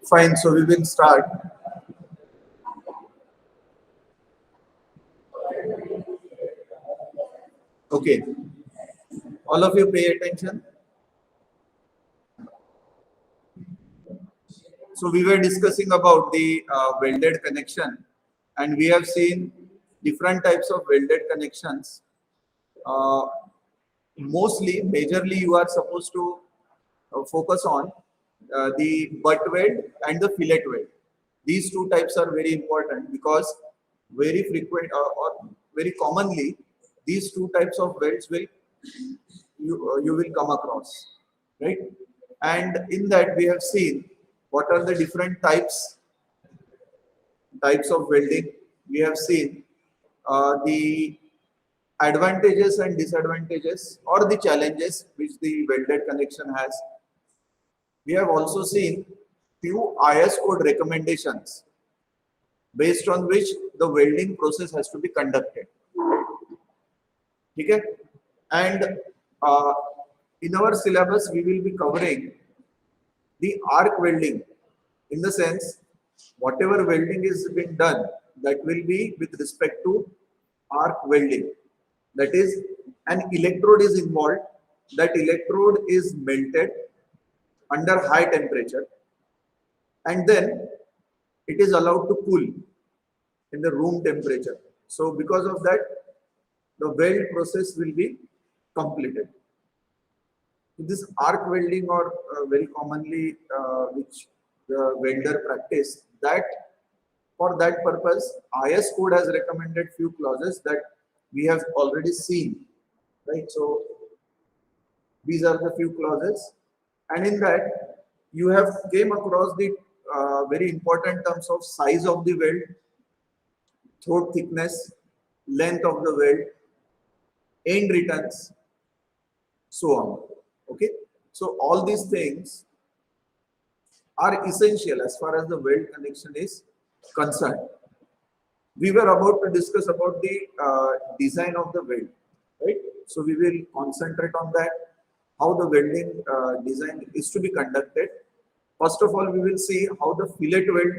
Fine, so we will start. Okay, all of you pay attention. So we were discussing about the welded connection, and we have seen different types of welded connections. Uh, Mostly, majorly, you are supposed to focus on the butt weld and the fillet weld. These two types are very important because very frequent or very commonly these two types of welds will you will come across, right? And in that we have seen what are the different types of welding. We have seen the advantages and disadvantages or the challenges which the welded connection has. We have also seen few IS code recommendations based on which the welding process has to be conducted. Okay? And uh, in our syllabus, we will be covering the arc welding, in the sense whatever welding is being done, that will be with respect to arc welding. That is, an electrode is involved. That electrode is melted under high temperature, and then it is allowed to cool in the room temperature. So because of that, the weld process will be completed. This arc welding, or very commonly which the welder practice, that for that purpose IS code has recommended few clauses that we have already seen, right? So these are the few clauses, and in that you have came across the very important terms of size of the weld, throat thickness, length of the weld, end returns, so on. Okay, so all these things are essential as far as the weld connection is concerned. We were about to discuss about the design of the weld, right? So we will concentrate on that, how the welding design is to be conducted. First of all, we will see how the fillet weld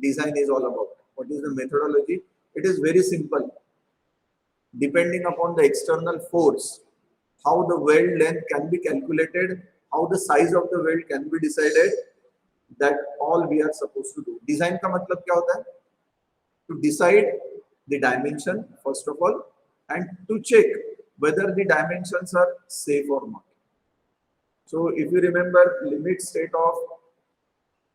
design is all about. What is the methodology? It is very simple. Depending upon the external force, how the weld length can be calculated, how the size of the weld can be decided, that all we are supposed to do. Design का मतलब क्या होता है? To decide the dimension first of all, and to check whether the dimensions are safe or not. So if you remember, limit state of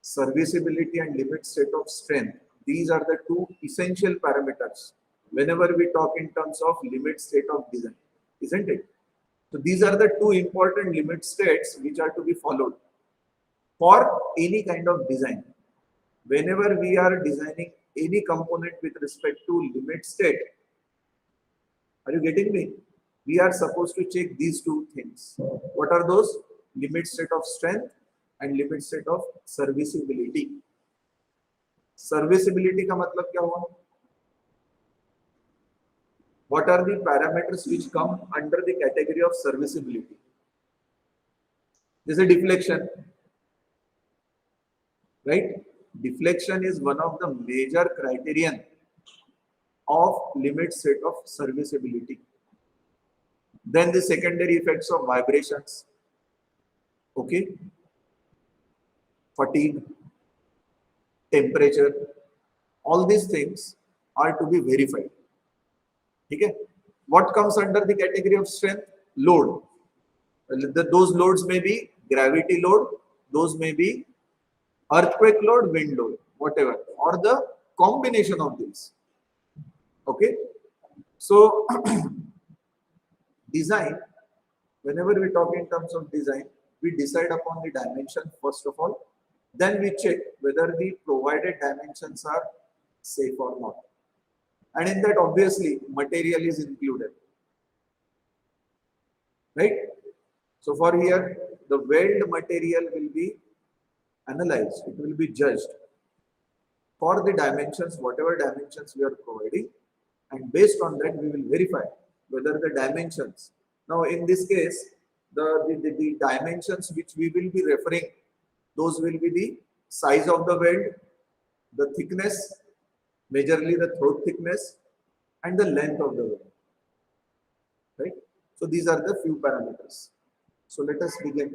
serviceability and limit state of strength, these are the two essential parameters whenever we talk in terms of limit state of design, isn't it? So these are the two important limit states which are to be followed for any kind of design. Whenever we are designing any component with respect to limit state, are you getting me? We are supposed to check these two things. What are those? Limit state of strength and limit state of serviceability. Serviceability का मतलब क्या हुआ? What are the parameters which come under the category of serviceability? There is a deflection, right? Deflection is one of the major criterion of limit state of serviceability. Then the secondary effects of vibrations, okay, fatigue, temperature, all these things are to be verified. Okay? What comes under the category of strength? Load. Those loads may be gravity load, those may be earthquake load, wind load, whatever, or the combination of these. Okay? So design, whenever we talk in terms of design, we decide upon the dimension first of all, then we check whether the provided dimensions are safe or not. And in that, obviously, material is included, right? So for here, the weld material will be analyzed, it will be judged. for the dimensions, whatever dimensions we are providing, and based on that we will verify whether the dimensions. Now in this case, the dimensions which we will be referring, those will be the size of the weld, the thickness, majorly the throat thickness, and the length of the weld. Right? So these are the few parameters. So let us begin.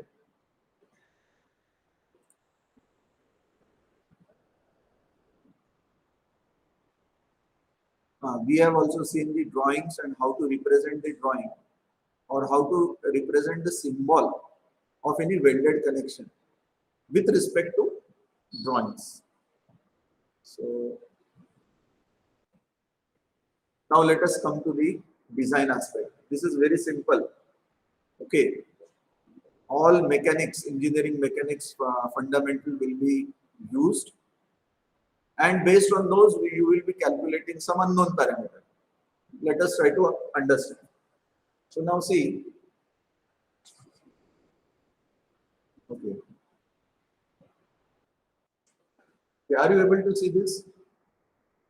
We have also seen the drawings and how to represent the drawing or how to represent the symbol of any welded connection with respect to drawings. So now let us come to the design aspect. This is very simple. Okay, all mechanics, engineering mechanics fundamental will be used, and based on those you will be calculating some unknown parameter. Let us try to understand. So now see, okay, are you able to see this?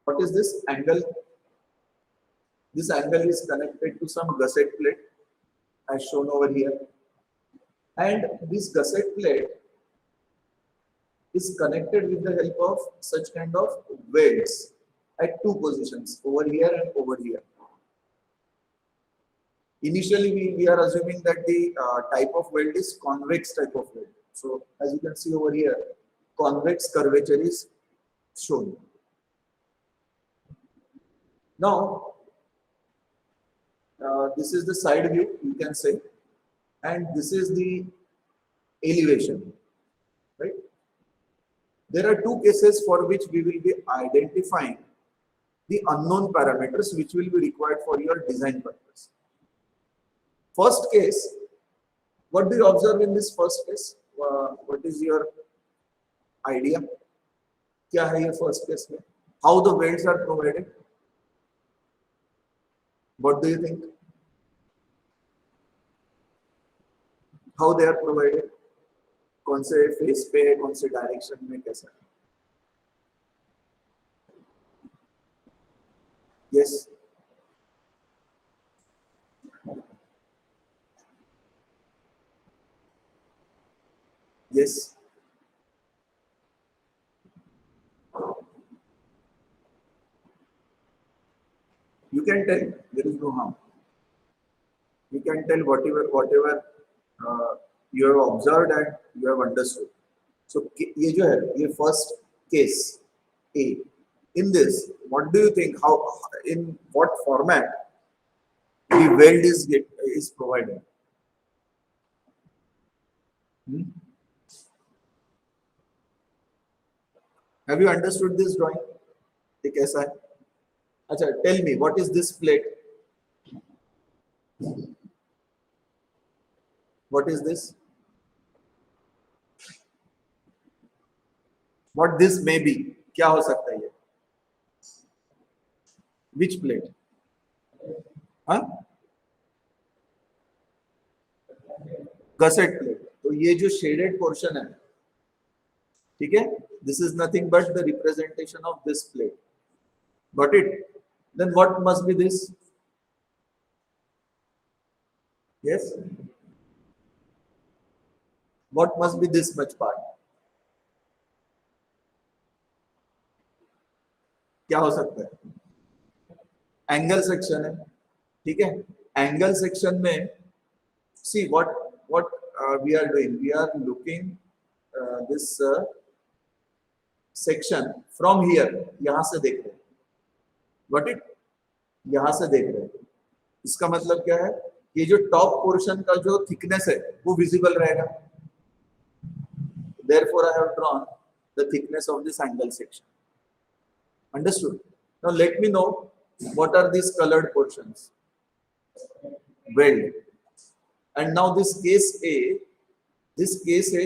What is this angle? This angle is connected to some gusset plate as shown over here, and this gusset plate is connected with the help of such kind of welds at two positions, over here and over here. Initially we are assuming that the type of weld is convex type of weld. So as you can see over here, convex curvature is shown. Now this is the side view, you can say, and this is the elevation, right? There are two cases for which we will be identifying the unknown parameters which will be required for your design purpose. First case, what do you observe in this first case? What is your idea? Kya hai ye first case mein? How the welds are provided? What do you think? How they are provided? कौन से face पे, कौन से direction में, कैसा? Yes. Yes. You can tell. There is no harm. You can tell whatever you have observed and you have understood. So ये जो है, ये first case A. In this, what do you think? How, in what format the weld is provided? Have you understood this drawing? ये कैसा है? अच्छा, tell me, what is this plate? What is this? What this may be? क्या हो सकता है ये? Which plate? हाँ? Gusset plate. तो ये जो shaded portion है, ठीक है? This is nothing but the representation of this plate. Got it? Then what must be this? Yes? What must be this much part? क्या हो सकता है? Angle section है, ठीक है? Angle section में, see what we are doing. We are looking this section from here. यहाँ से देख रहे हैं. Got it? यहाँ से देख रहे हैं. इसका मतलब क्या है? ये जो टॉप पोर्शन का जो थिकनेस है वो विजिबल रहेगा. Therefore, I have drawn the thickness of this angle section. Understood? Now let me know what are these colored portions. Weld. And now this case A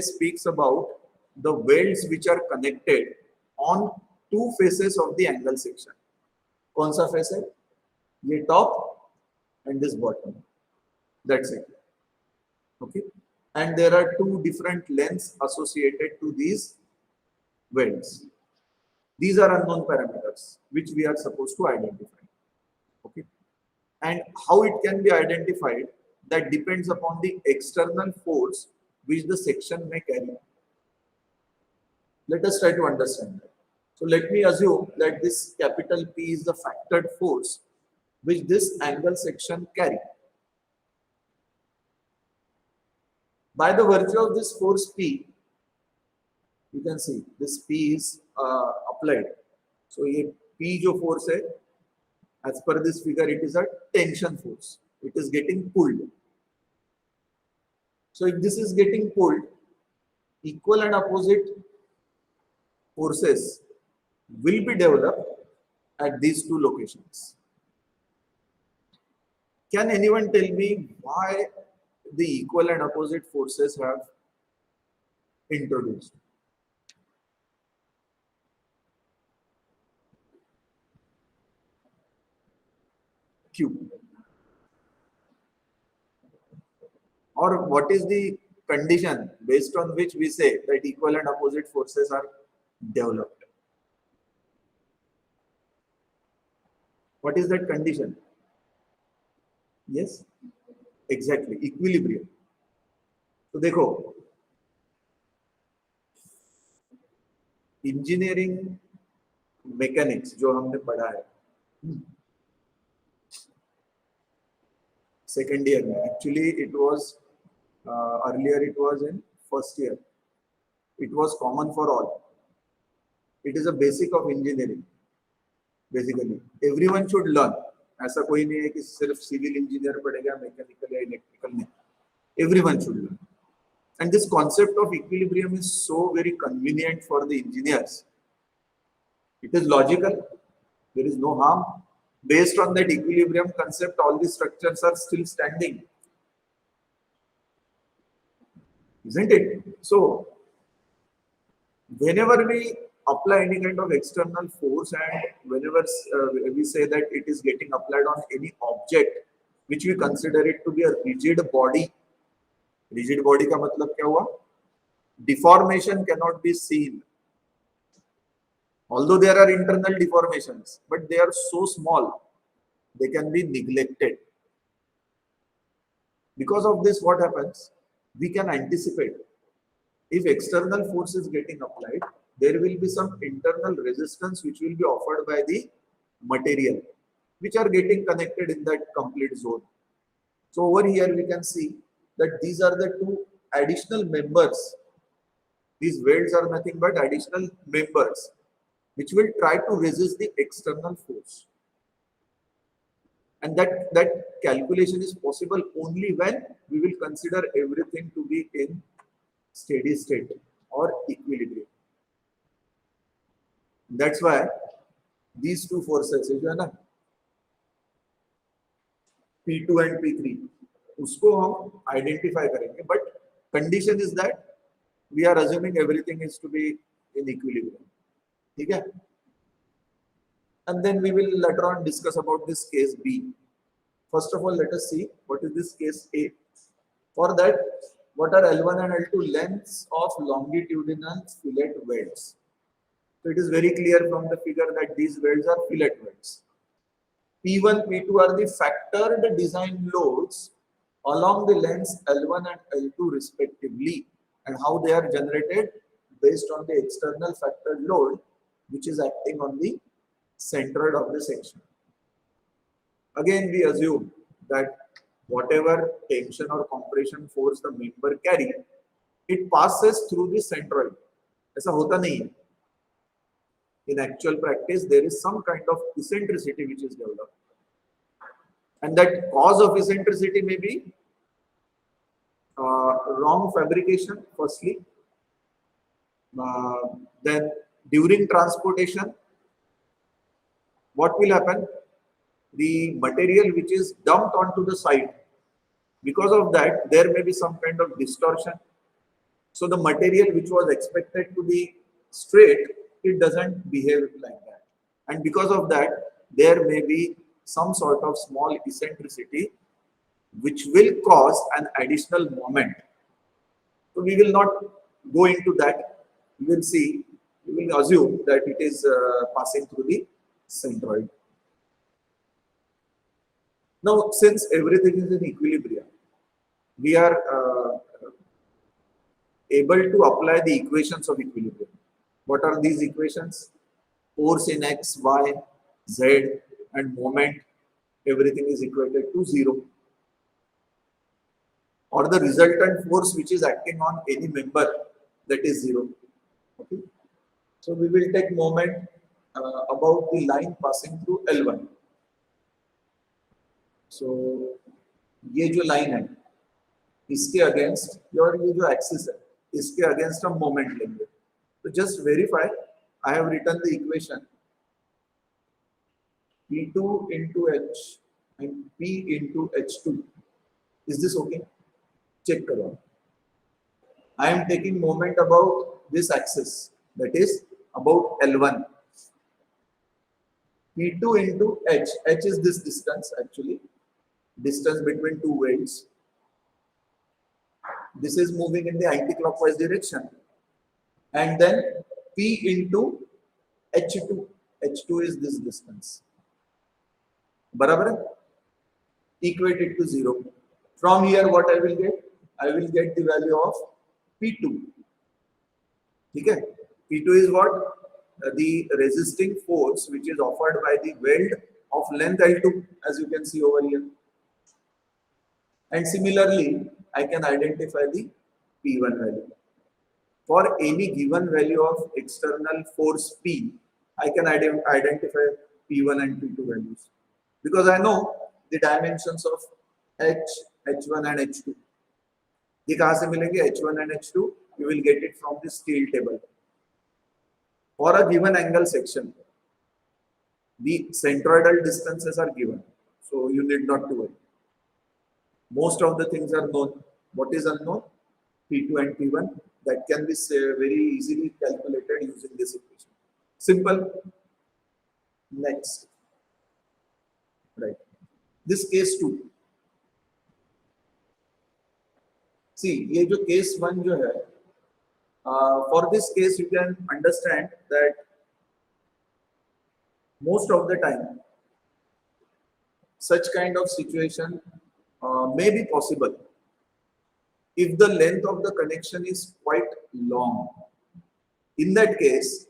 speaks about the welds which are connected on two faces of the angle section. कौन सा face है? ये top and this bottom. That's it. Okay. And there are two different lengths associated to these welds. These are unknown parameters which we are supposed to identify. Okay. And how it can be identified, that depends upon the external force which the section may carry. Let us try to understand that. So let me assume that this capital P is the factored force which this angle section carry. By the virtue of this force P, you can see this P is applied. So ये P जो force है, as per this figure, it is a tension force. It is getting pulled. So if this is getting pulled, equal and opposite forces will be developed at these two locations. Can anyone tell me why the equal and opposite forces have introduced? Q. Or what is the condition based on which we say that equal and opposite forces are developed? What is that condition? Yes, exactly, equilibrium. तो देखो, engineering mechanics जो हमने पढ़ा है second year में, actually it was earlier it was in first year. It was common for all. It is a basic of engineering. Basically, everyone should learn. ऐसा कोई नहीं है कि सिर्फ सिविल इंजीनियर पढ़ेगा, मैकेनिकल या इलेक्ट्रिकल नहीं. Everyone should learn. And this concept of equilibrium is so very convenient for the engineers. It is logical. There is no harm. Based on that equilibrium concept, all the structures are still standing. Isn't it? So, whenever we apply any kind of external force and whenever we say that it is getting applied on any object which we consider it to be a rigid body का मतलब क्या हुआ? Deformation cannot be seen. Although there are internal deformations, but they are so small, they can be neglected. Because of this, what happens? We can anticipate. If external force is getting applied, there will be some internal resistance which will be offered by the material, which are getting connected in that complete zone. So over here we can see that these are the two additional members. These welds are nothing but additional members which will try to resist the external force. And that calculation is possible only when we will consider everything to be in steady state or equilibrium. That's why these two forces, P2 and P3, उसको हम identify करेंगे. But condition is that we are assuming everything is to be in equilibrium. ठीक है? And then we will later on discuss about this case B. First of all, let us see what is this case A. For that, what are L1 and L2? Lengths of longitudinal fillet welds. So it is very clear from the figure that these welds are fillet welds. P1, P2 are the factored design loads along the lengths L1 and L2 respectively, and how they are generated based on the external factored load which is acting on the centroid of the section. Again, we assume that whatever tension or compression force the member carry, it passes through the centroid. ऐसा होता नहीं है. In actual practice, there is some kind of eccentricity which is developed, and that cause of eccentricity may be wrong fabrication. Firstly, then during transportation, what will happen? The material which is dumped onto the site, because of that there may be some kind of distortion. So the material which was expected to be straight, it doesn't behave like that, and because of that there may be some sort of small eccentricity which will cause an additional moment. So we will not go into that. We will see we will assume that it is passing through the centroid. Now, since everything is in equilibrium, we are able to apply the equations of equilibrium. What are these equations? Force in x, y, z, and moment, everything is equated to 0. Or the resultant force which is acting on any member, that is 0. Okay. So we will take moment about the line passing through L1. So ये जो line है, इसके against और ये जो axis है, इसके against हम moment लेंगे. So just verify. I have written the equation P2 into H and P into H2. Is this okay? Check करो. I am taking moment about this axis, that is about L1. P2 into H. H is this distance actually. Distance between two welds. This is moving in the anti-clockwise direction. And then P into H2. H2 is this distance. Barabar? Equate it to 0. From here, what I will get? I will get the value of P2. Okay? P2 is what? The resisting force which is offered by the weld of length L2, as you can see over here. And similarly, I can identify the P1 value. For any given value of external force P, I can identify P1 and P2 values. Because I know the dimensions of H, H1 and H2. ये कहाँ से मिलेंगे? H1 and H2, you will get it from the steel table. For a given angle section, the centroidal distances are given, so you need not to worry. Most of the things are known. What is unknown? P2 and P1. That can be very easily calculated using this equation. Simple. Next. Right. This case 2. See, ये जो case 1 जो है, for this case you can understand that most of the time such kind of situation may be possible if the length of the connection is quite long. In that case,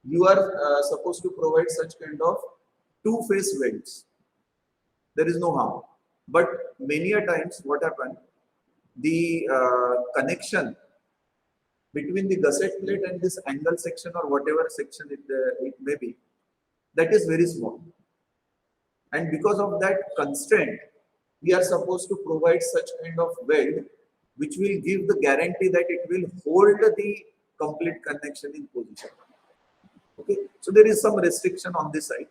you are supposed to provide such kind of two-phase welds. There is no harm. But many a times what happens, the connection between the gusset plate and this angle section or whatever section it may be, that is very small. And because of that constraint, we are supposed to provide such kind of weld which will give the guarantee that it will hold the complete connection in position. Okay, so there is some restriction on this side,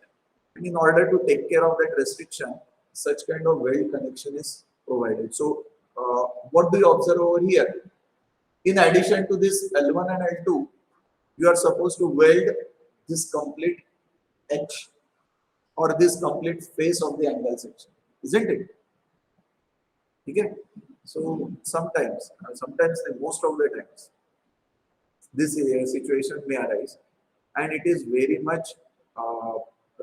and in order to take care of that restriction, such kind of weld connection is provided. So what do you observe over here? In addition to this L1 and L2, you are supposed to weld this complete H or this complete face of the angle section, isn't it? Okay. So sometimes most of the times, this situation may arise, and it is very much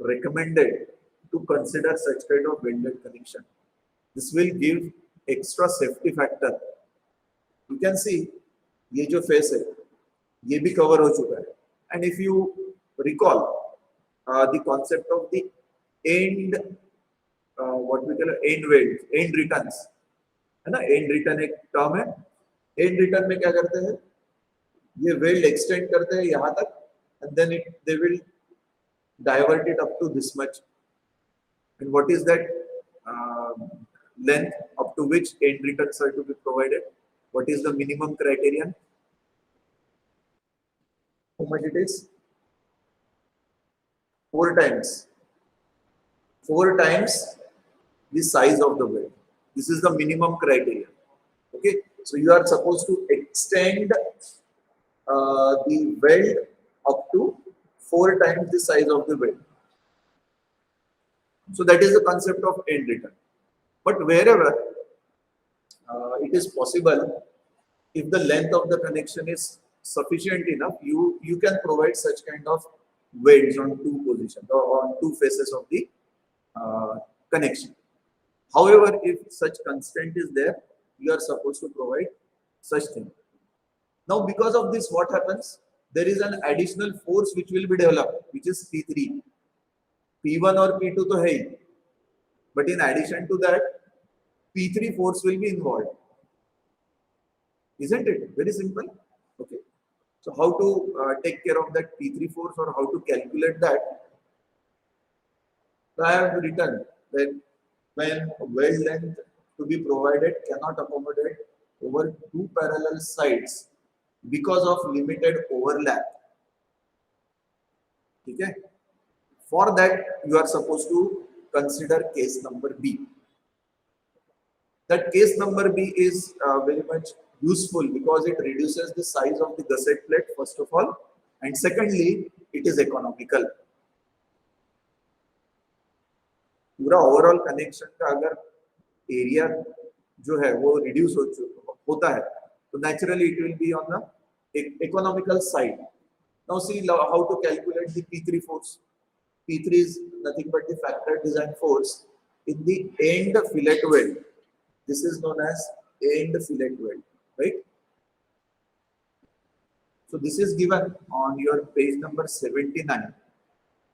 recommended to consider such kind of welded connection. This will give extra safety factor. You can see, ये जो face है, ये भी cover हो चुका है. And if you recall the concept of the end, what we call end weld, end returns, है ना? End return एक term है. End return में क्या करते हैं? ये weld extend करते हैं यहाँ तक, and then they will divert it up to this much. And what is that length up to which end returns are to be provided? What is the minimum criterion? How much it is? 4 times. 4 times the size of the weld. This is the minimum criteria. Okay, so you are supposed to extend the weld up to 4 times the size of the weld. So that is the concept of end return. But wherever it is possible, if the length of the connection is sufficient enough, you can provide such kind of welds on two positions or on two faces of the connection. However, if such constraint is there, you are supposed to provide such thing. Now, because of this, what happens? There is an additional force which will be developed, which is P3. P1 or P2 to hai, but in addition to that, P3 force will be involved. Isn't it? Very simple. Okay. So how to take care of that P3 force or how to calculate that? So I have written that when weld length to be provided cannot accommodate over two parallel sides because of limited overlap. Okay. For that, you are supposed to consider case number B. That case number B is very much useful because it reduces the size of the gusset plate, first of all, and secondly, it is economical. पूरा overall connection का अगर area जो है वो reduce होता है तो naturally it will be on the economical side. Now see how to calculate the P3 force. P3 is nothing but the factor design force in the end fillet weld. This is known as end fillet weld, right? So this is given on your page number 79,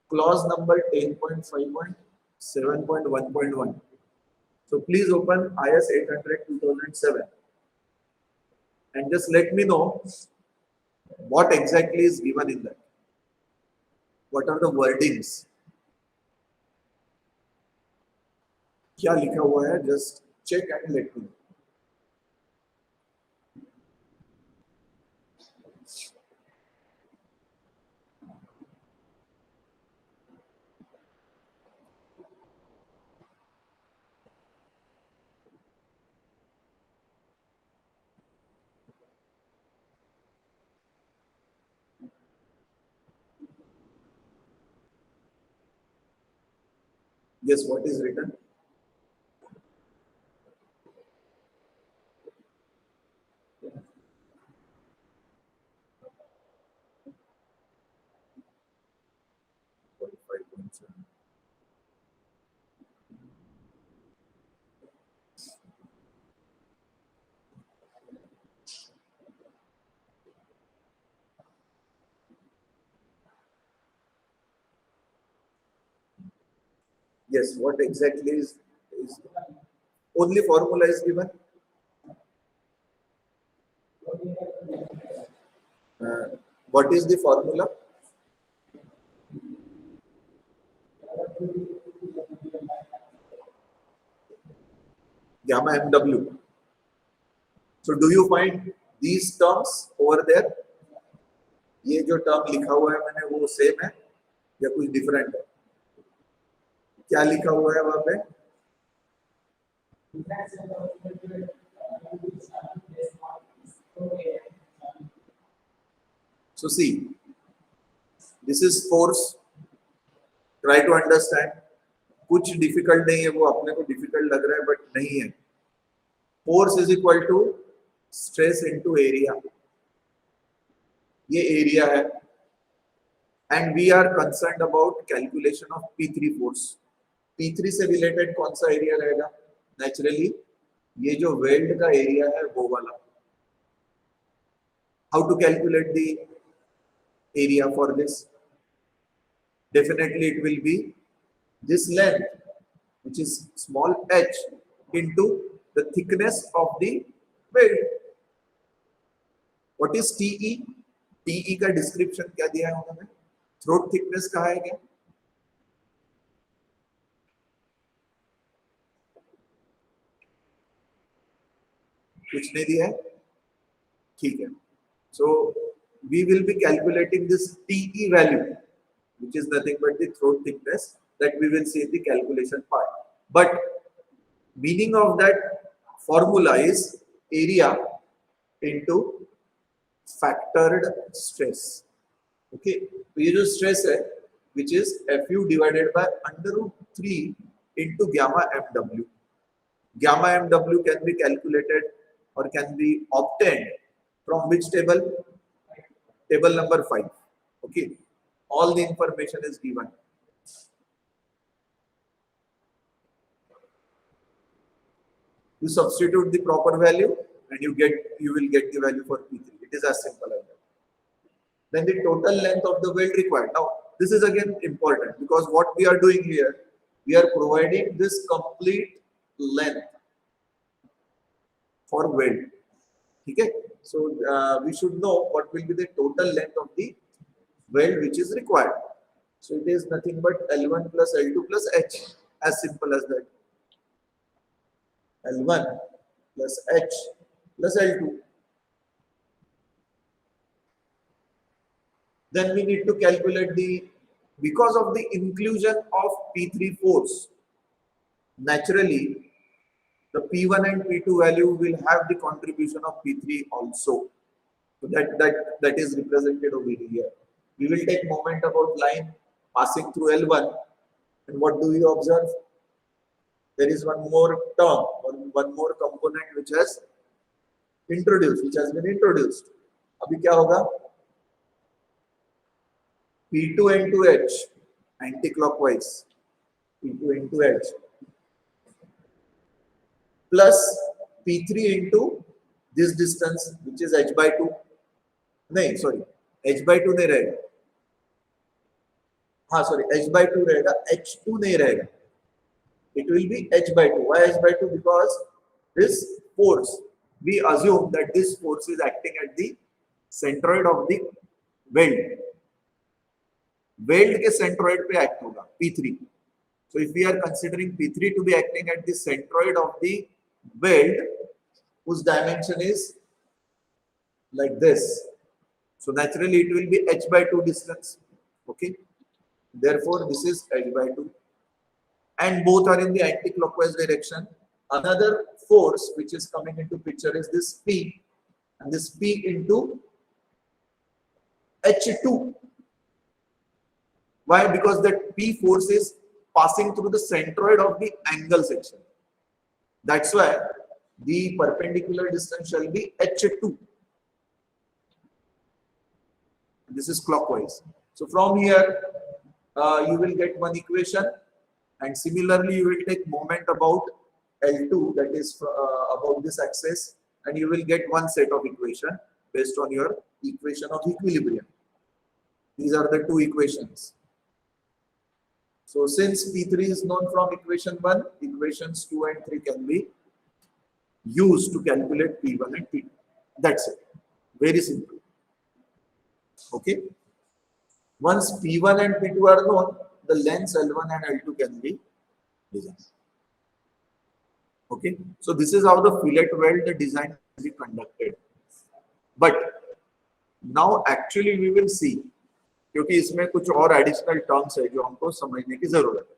clause number 10.5.7.1.1. So please open IS 800/2007 and just let me know what exactly is given in that. What are the wordings? क्या लिखा हुआ है? Just check and let me know. Yes, what is written? Yes, what exactly is only formula is given? What is the formula? Gamma MW. So do you find these terms over there? ये जो term लिखा हुआ है मैंने वो same है या कुछ डिफरेंट है? क्या लिखा हुआ है वहां पे? So see, this is force. Try to understand. कुछ डिफिकल्ट नहीं है, वो अपने को डिफिकल्ट लग रहा है बट नहीं है. Force is equal to stress into area. ये एरिया है and we are concerned about calculation of P3 force. P3 से रिलेटेड कौन सा एरिया रहेगा? नेचुरली ये जो वेल्ड का एरिया है वो वाला. How to calculate the area for this? Definitely it will be this length, which is small h, into the thickness of the weld. What is TE? TE का description क्या दिया है उन्होंने? थ्रोट थिकनेस कहा है क्या? कुछ नहीं दिया है. ठीक है. So we will be calculating this TE value, which is nothing but the throat thickness, that we will see in the calculation part. But meaning of that formula is area into factored stress. Okay, तो ये जो stress है, which is Fu divided by √3 into gamma MW. Gamma MW can be calculated or can be obtained from which table? table number 5. Okay, all the information is given. You substitute the proper value and you will get the value for P3. It is as simple as that. Then the total length of the weld required. Now this is again important because what we are doing here, we are providing this complete length for weld. Okay, so we should know what will be the total length of the weld which is required. So it is nothing but L1 plus L2 plus H, as simple as that. L1 plus H plus L2. Then we need to calculate because of the inclusion of P3 force, naturally the P1 and P2 value will have the contribution of P3 also. So that is represented over here. We will take moment about line passing through L1, and what do we observe? There is one more term, one more component which has been introduced. अभी क्या होगा? P2 into H, anti-clockwise, P2 into H, plus P3 into this distance, which is H by 2. नहीं, sorry, H by 2 नहीं रहेगा. हाँ, sorry, H by 2 रहेगा, H2 नहीं रहेगा. It will be H by 2. Why H by 2? Because this force, we assume that this force is acting at the centroid of the weld. Weld के centroid पे act होगा P3. So if we are considering P3 to be acting at the centroid of the weld, whose dimension is like this. So naturally it will be H by 2 distance. Okay. Therefore this is H by 2. And both are in the anti-clockwise direction. Another force which is coming into picture is this P, and this P into H2. Why? Because that P force is passing through the centroid of the angle section. That's why the perpendicular distance shall be H2. This is clockwise. So from here, you will get one equation, and similarly you will take moment about L2, that is about this axis, and you will get one set of equation based on your equation of equilibrium. These are the two equations. So since P3 is known from equation 1, equations 2 and 3 can be used to calculate P1 and P2. That's it. Very simple. Okay. Once P1 and P2 are known, the lengths L1 and L2 can be designed. Okay. So this is how the fillet weld design will be conducted. But now actually we will see, क्योंकि इसमें कुछ और additional terms है जो हमको समझने की जरूरत है,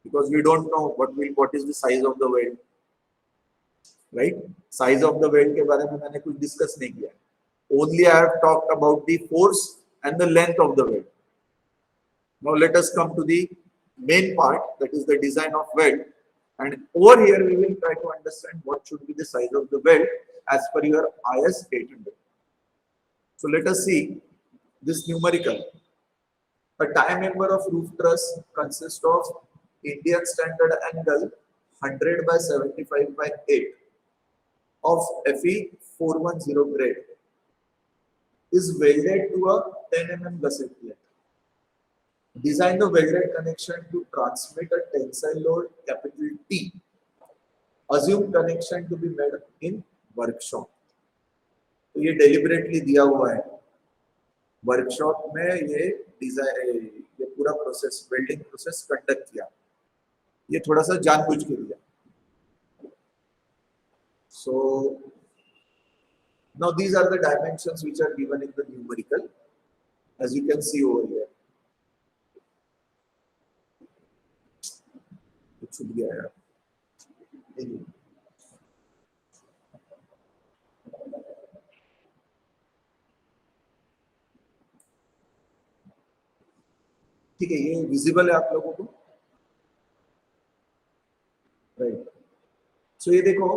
because we don't know what is the size of the weld, right? Size of the weld के बारे में मैंने कुछ discuss नहीं किया. Only I have talked about the force and the length of the weld. Now let us come to the main part, that is the design of weld, and over here we will try to understand what should be the size of the weld as per your IS 800. So let us see this numerical. A tie member of roof truss consists of Indian standard angle 100 by 75 by 8 of Fe 410 grade is welded to a 10 mm gusset plate. Design the welded connection to transmit a tensile load capital T. Assume connection to be made in workshop. तो ये deliberately दिया हुआ है. Workshop में ये design, ये पूरा process, welding process conduct किया. ये थोड़ा सा जानबूझ के दिया. So now these are the dimensions which are given in the numerical, as you can see over here. It should be here. ठीक है, ये विजिबल है आप लोगों को, राइट? सो ये देखो,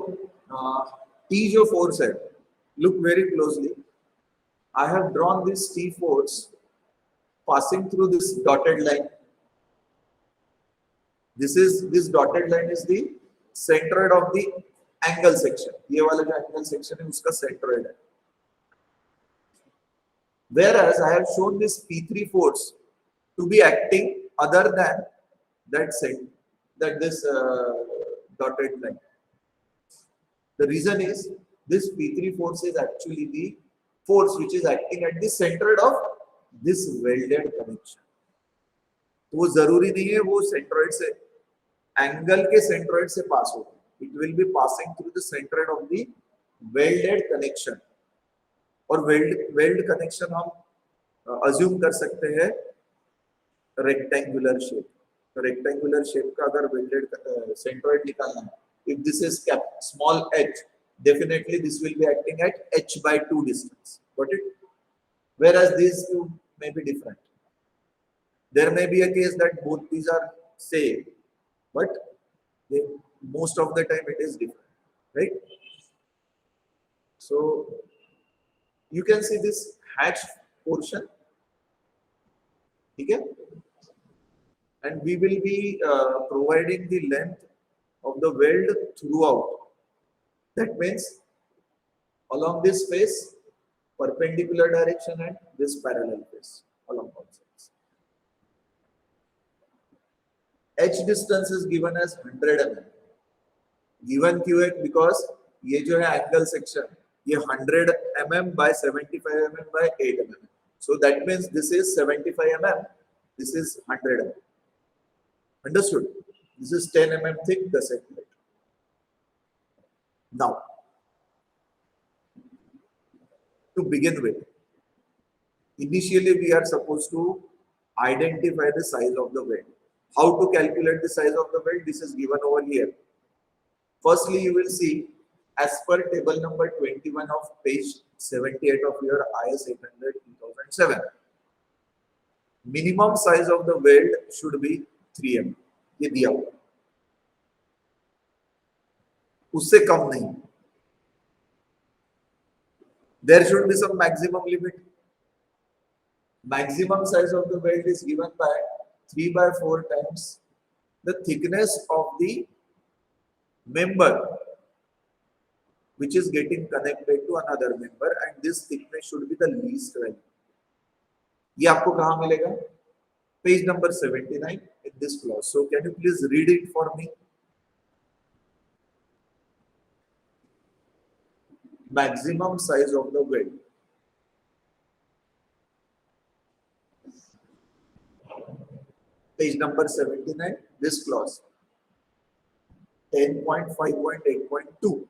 टी जो फोर्स है, look very closely. I have drawn this T force passing through this dotted line. This dotted line is the centroid of the angle section. ये वाला जो angle section है उसका centroid है. Whereas I have shown this P3 force to be acting other than this dotted line. The reason is this P3 force is actually the force which is acting at the centroid of this welded connection. तो वो जरूरी नहीं है वो centroid से angle के centroid से पास हो. It will be passing through the centroid of the welded connection. और वेल्ड कनेक्शन हम अज्यूम कर सकते हैं रेक्टेंगुलर शेप. तो रेक्टेंगुलर शेप का अगर वेल्डेड सेंट्रोइड निकालना है, if this is kept small h, definitely this will be acting at h/2 distance. Got it? Whereas these two may be different. There may be a case that both these are same, but most of the time it is different, right? So you can see this hatched portion, okay? And we will be providing the length of the weld throughout. That means along this face, perpendicular direction, and this parallel face along both sides. H distance is given as 100 mm. Given क्यों है? Because ये जो है angle section, ये 100 mm by 75 mm by 8 mm. So that means this is 75 mm, this is 100 mm. Understood? This is 10 mm thick gusset plate. Now, to begin with, initially we are supposed to identify the size of the weld. How to calculate the size of the weld? This is given over here. Firstly, you will see as per table number 21 of page 78 of your IS 800-2007, minimum size of the weld should be 3 mm. ये दिया हुआ, उससे कम नहीं. There should be some maximum limit. Maximum size of the weld is given by 3/4 times the thickness of the member which is getting connected to another member, and this thickness should be the least value. ये आपको कहाँ मिलेगा? Page number 79 in this clause. So can you please read it for me? Maximum size of the weld. Page number 79, this clause. 10.5.8.2.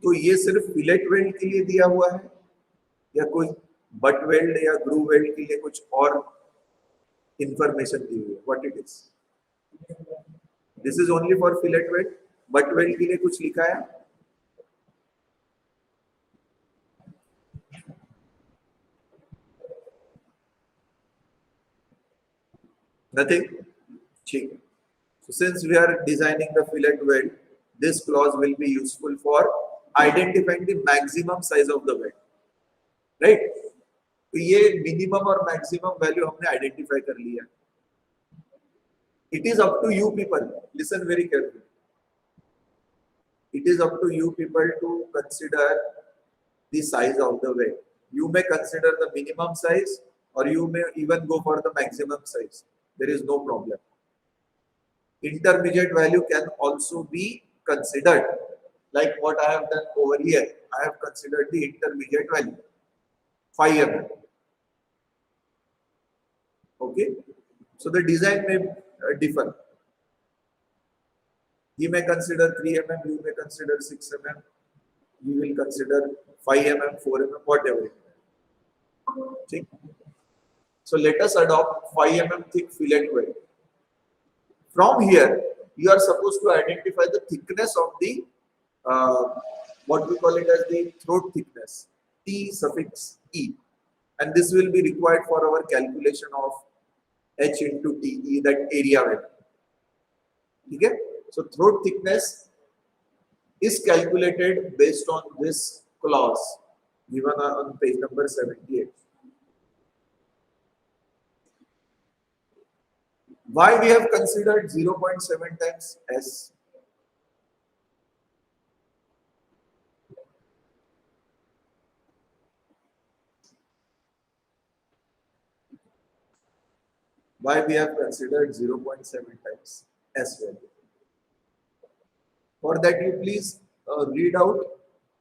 तो ये सिर्फ fillet weld के लिए दिया हुआ है या कोई बट वेल्ड या ग्रूव वेल्ड के लिए कुछ और इंफॉर्मेशन दी हुई है? What it is? This is only for fillet weld. Butt weld के लिए कुछ लिखा है? Nothing? ठीक. So since we are designing the fillet weld, this clause will be useful for identifying the maximum size of the weld, right? तो ये minimum और maximum value हमने identify कर लिया. It is up to you people. Listen very carefully. It is up to you people to consider the size of the weld. You may consider the minimum size, or you may even go for the maximum size. There is no problem. Intermediate value can also be considered, like what I have done over here. I have considered the intermediate value 5 mm. Okay, so the design may differ. You may consider 3 mm, you may consider 6 mm, you will consider 5 mm, 4 mm, whatever. Okay. So let us adopt 5 mm thick fillet weld. From here, you are supposed to identify the thickness of the what we call it as the throat thickness, T suffix E, and this will be required for our calculation of H into TE, that area weld. ठीक है. So throat thickness is calculated based on this clause given on page number 78. Why we have considered 0.7 times S? Why we have considered 0.7 times S value? For that, you please read out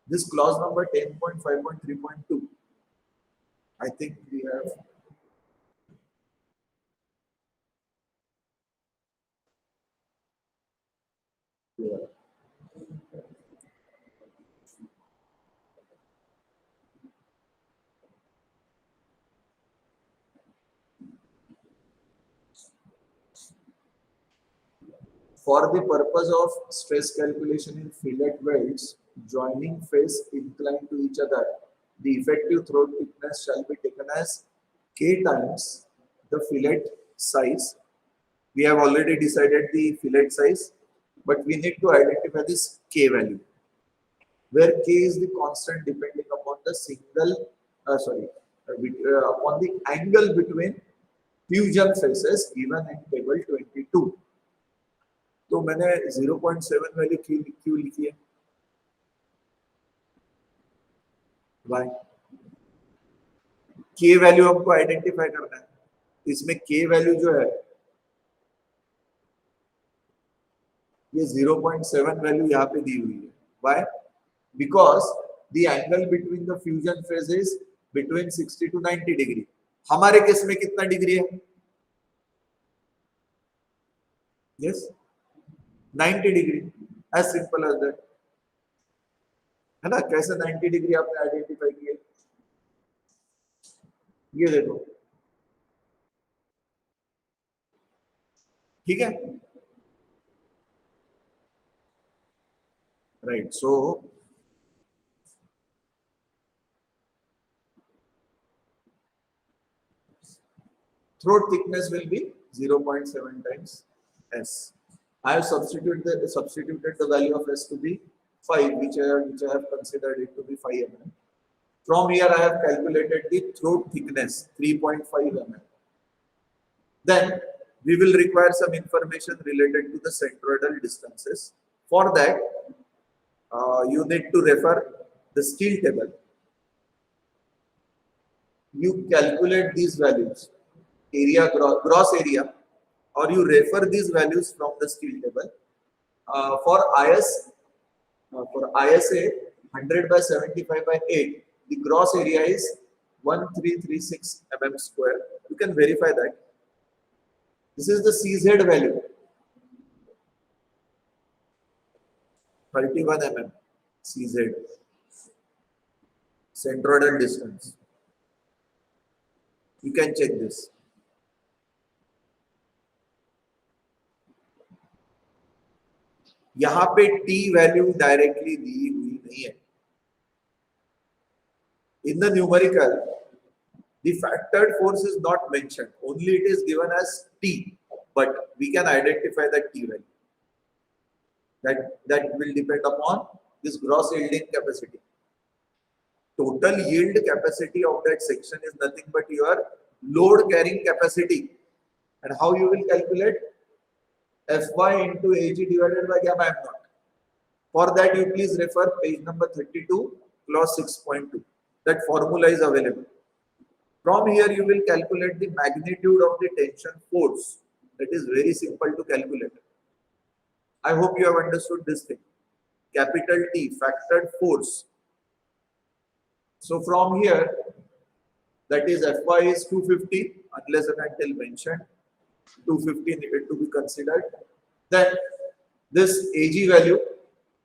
this clause number 10.5.3.2. I think we have. Yeah. For the purpose of stress calculation in fillet welds, joining face inclined to each other, the effective throat thickness shall be taken as K times the fillet size. We have already decided the fillet size, but we need to identify this K value, where K is the constant depending upon the upon the angle between fusion faces given in table 22. तो मैंने 0.7 value क्यों लिखी है? Y? के value हमको identify करना है. इसमें के वैल्यू जो है ये 0.7 वैल्यू यहाँ पे दी हुई है. Why? Because the angle between the fusion phase is between 60 to 90 degree. हमारे केस में कितना डिग्री है? Yes, 90 degree. As simple as that, है ना. कैसे 90 डिग्री आपने आइडेंटिफाई किया? ये देखो, ठीक है. Right. So throat thickness will be 0.7 times S. I have substituted the value of S to be 5, which I have considered it to be 5 mm. From here, I have calculated the throat thickness 3.5 mm. Then we will require some information related to the centroidal distances. For that, you need to refer the steel table. You calculate these values, area, gross area, or you refer these values from the steel table. For ISA 100 by 75 by 8, the gross area is 1336 mm square. You can verify that. This is the CZ value, 31 mm CZ, centroidal distance. You can check this. यहाँ पे T value directly दी हुई नहीं है. In the numerical, the factored force is not mentioned. Only it is given as T, but we can identify that T value. That will depend upon this gross yielding capacity. Total yield capacity of that section is nothing but your load carrying capacity. And how you will calculate? Fy into Ag divided by gamma m naught. For that, you please refer page number 32, clause 6.2. That formula is available. From here, you will calculate the magnitude of the tension force. That is very simple to calculate. I hope you have understood this thing. Capital T, factored force. So from here, that is Fy is 250, unless and until mentioned. 250 needed to be considered. Then this Ag value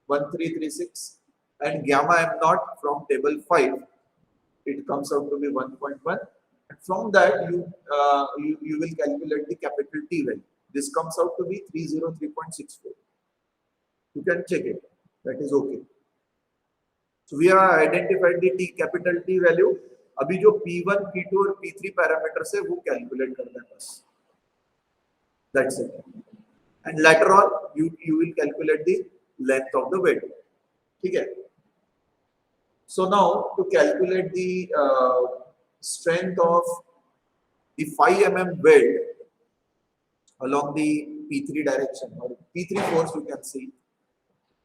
1336 and gamma m naught from table 5, it comes out to be 1.1. And from that you will calculate the capital T value. This comes out to be 303.64. You can check it. That is okay. So we have identified the capital T value. अभी जो P1, P2 और P3 parameter से वो calculate करना है बस. That's it. and later on you will calculate the length of the weld. Okay. So now to calculate the strength of the 5 mm weld along the P3 direction or P3 force, you can see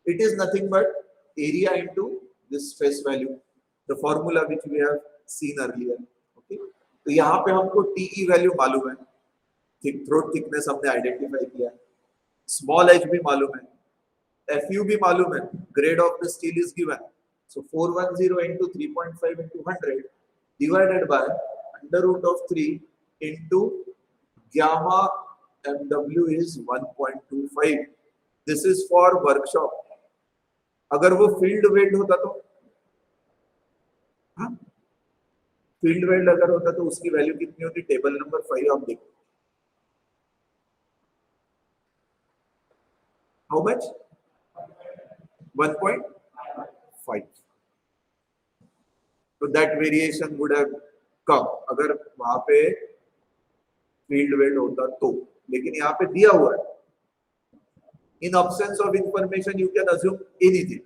it is nothing but area into this stress value, the formula which we have seen earlier. Okay, तो यहाँ पे हमको TE value मालूम है, throat thickness हमने identify किया, small h भी मालूम है, FU भी मालूम है, grade of the steel is given, so 410 into 3.5 into 100 divided by under root of 3 into gamma MW is 1.25. This is for workshop. अगर वो फील्ड वेल्ड होता तो, हाँ, फील्ड वेल्ड अगर होता तो उसकी वैल्यू कितनी होती, टेबल नंबर 5 आप देखो, हाउ मच, 1.5. तो that variation would have come अगर वहां पे फील्ड वेल्ड होता तो, लेकिन यहाँ पे दिया हुआ है, in absence of information you can assume anything,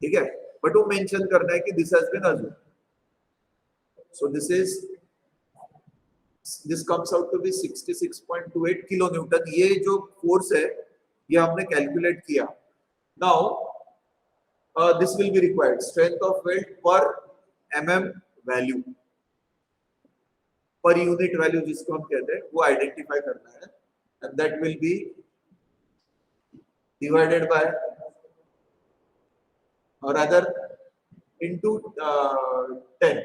ठीक है, बट वो मेंशन करना है कि this has been assumed. So this comes out to be 66.28 kilonewton. ये जो फोर्स है ये हमने कैलकुलेट किया. Now this will be required strength of weld per mm value, per unit value जिसको हम कहते हैं वो आइडेंटिफाई करना है, and that will be divided by or rather into 10.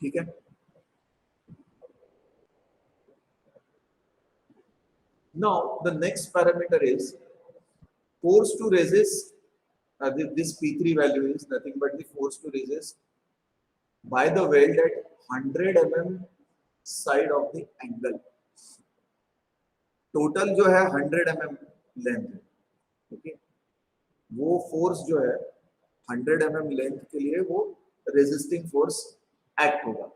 ठीक है. Now the next parameter is force to resist. This P3 value is nothing but the force to resist by the weld at 100 mm side of the angle. Total जो है 100 mm length है, okay, वो force जो है 100 mm length के लिए वो resisting force act होगा.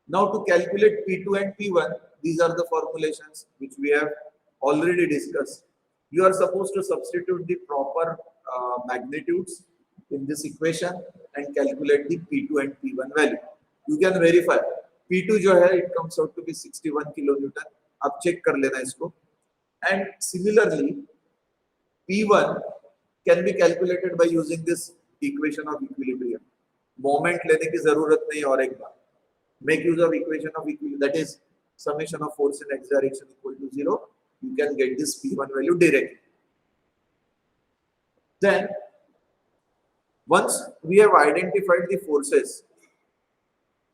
Now to calculate P2 and P1, these are the formulations which we have already discussed. You are supposed to substitute the proper magnitudes in this equation and calculate the P2 and P1 value. You can verify. P2 जो है it comes out to be 61 kilonewton. आप check कर लेना इसको. And similarly, P1 can be calculated by using this equation of equilibrium. Moment लेने की जरूरत नहीं. और एक बार make use of equation of equilibrium, that is summation of force in x direction equal to 0. You can get this P1 value directly. Then once we have identified the forces,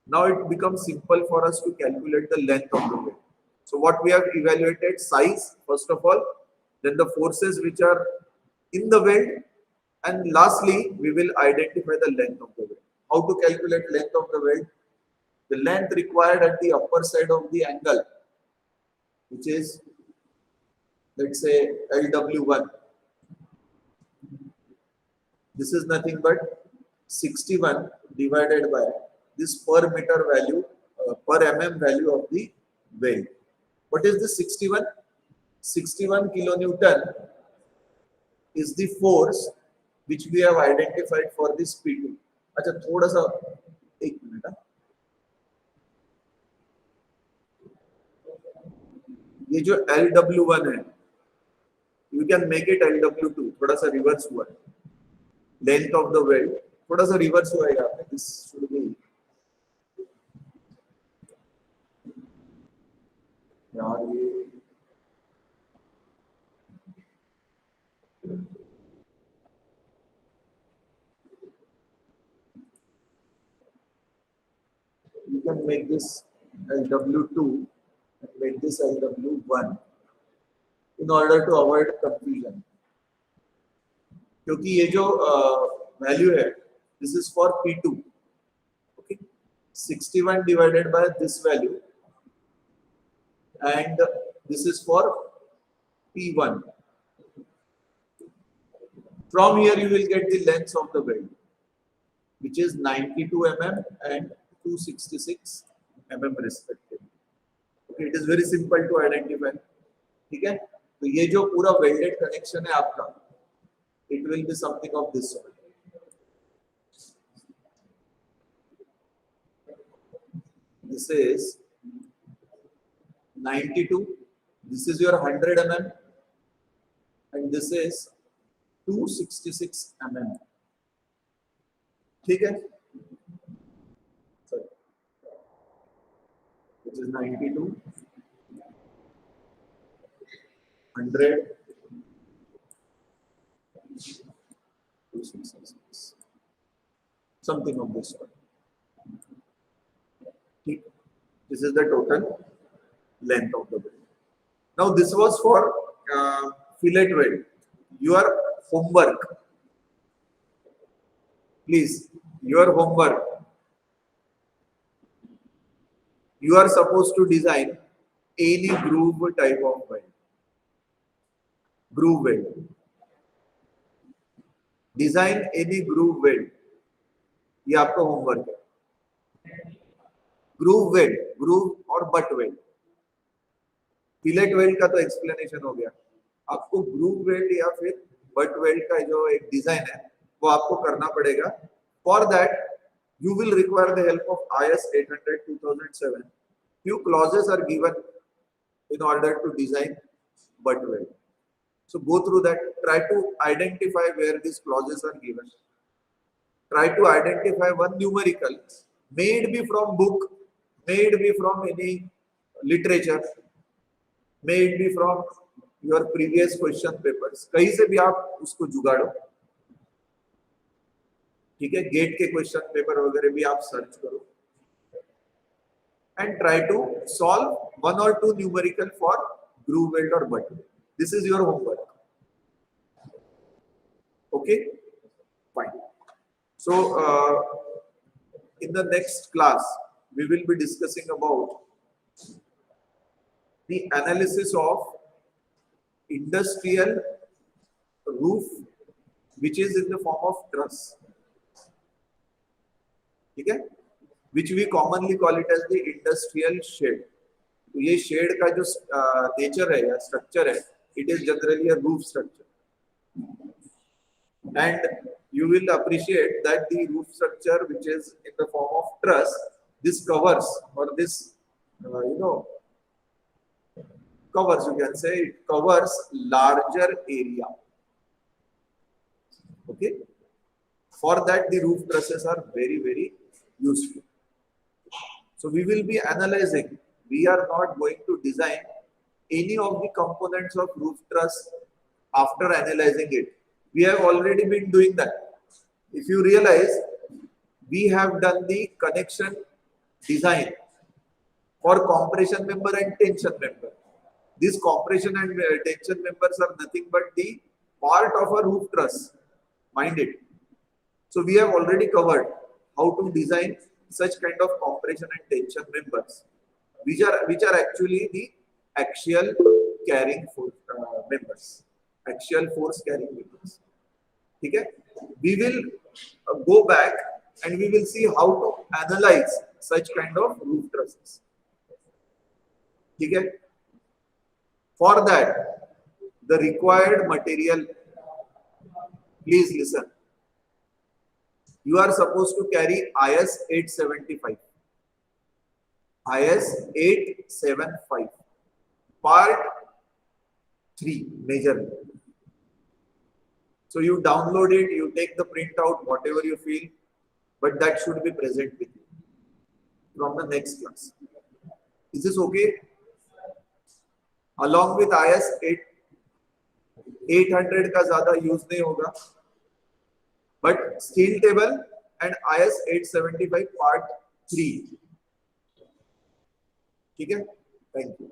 now it becomes simple for us to calculate the length of the weld. So what we have evaluated, size first of all, then the forces which are in the weld, and lastly we will identify the length of the weld. How to calculate length of the weld? The length required at the upper side of the angle, which is, let's say, LW1. This is nothing but 61 divided by this per meter value, per mm value of the weld. What is this 61? 61 kilonewton is the force which we have identified for this P2. अच्छा थोड़ा सा एक minute, ये जो LW1 है, you can make it LW2. थोड़ा सा reverse हुआ है, length of the weld थोड़ा सा रिवर्स हुआ है यहाँ पे. This should be यार ये you can make this LW2 and make this LW1 in order to avoid confusion. क्योंकि ये जो वैल्यू है, this is for P2, okay, 61 divided by this value, and this is for P1. From here you will get the length of the weld. which is 92 mm and 266 mm respectively. Okay, it is very simple to identify. ठीक है, तो ये जो पूरा welded connection है आपका, it will be something of this sort. This is 92. This is your 100 mm, and this is 266 mm. ठीक है, sorry, which is 92, 100, 266, something of this sort. ठीक, this is the total length of the building. Now this was for fillet weld. Your homework, please, your homework, you are supposed to design any groove type of weld. Groove weld. Design any groove weld. ये आपका homework है. Groove weld, groove और butt weld. Fillet weld का तो explanation हो गया. आपको groove weld या फिर बट वेल्ड का जो एक डिजाइन है वो आपको करना पड़ेगा. For that you will require the help of IS 800-2007. Few clauses are given in order to design butt weld. So go through that. Try to identify where these clauses are given. Try to identify one numerical, may it be from book, may it be from any literature, may it be from your previous question papers. कहीं से भी आप उसको जुगाड़ो. ठीक है, gate के question paper वगैरह भी आप सर्च करो and try to solve one or two numerical for groove weld or butt weld. This is your homework. Okay, fine. So in the next class we will be discussing about the analysis of industrial roof which is in the form of truss. ठीक है, which we commonly call it as the industrial shed. तो ये shade का जो nature है या structure है, it is generally a roof structure. And you will appreciate that the roof structure which is in the form of truss, this covers, or this covers, you can say it covers larger area. Okay, for that the roof trusses are very, very useful. So we will be analyzing. We are not going to design any of the components of roof truss after analyzing it. We have already been doing that. If you realize, we have done the connection design for compression member and tension member. These compression and tension members are nothing but the part of a roof truss. Mind it. So we have already covered how to design such kind of compression and tension members, which are actually the axial carrying force members, axial force carrying members. Okay, we will go back and we will see how to analyze such kind of roof trusses. Okay, for that the required material, please listen. You are supposed to carry IS 875. IS 875. Part 3, major. So you download it, you take the printout, whatever you feel, but that should be present with you from the next class. Is this okay? Along with IS 800 का ज़्यादा use नहीं होगा. But steel table and IS 875 part 3. ठीक है, thank you.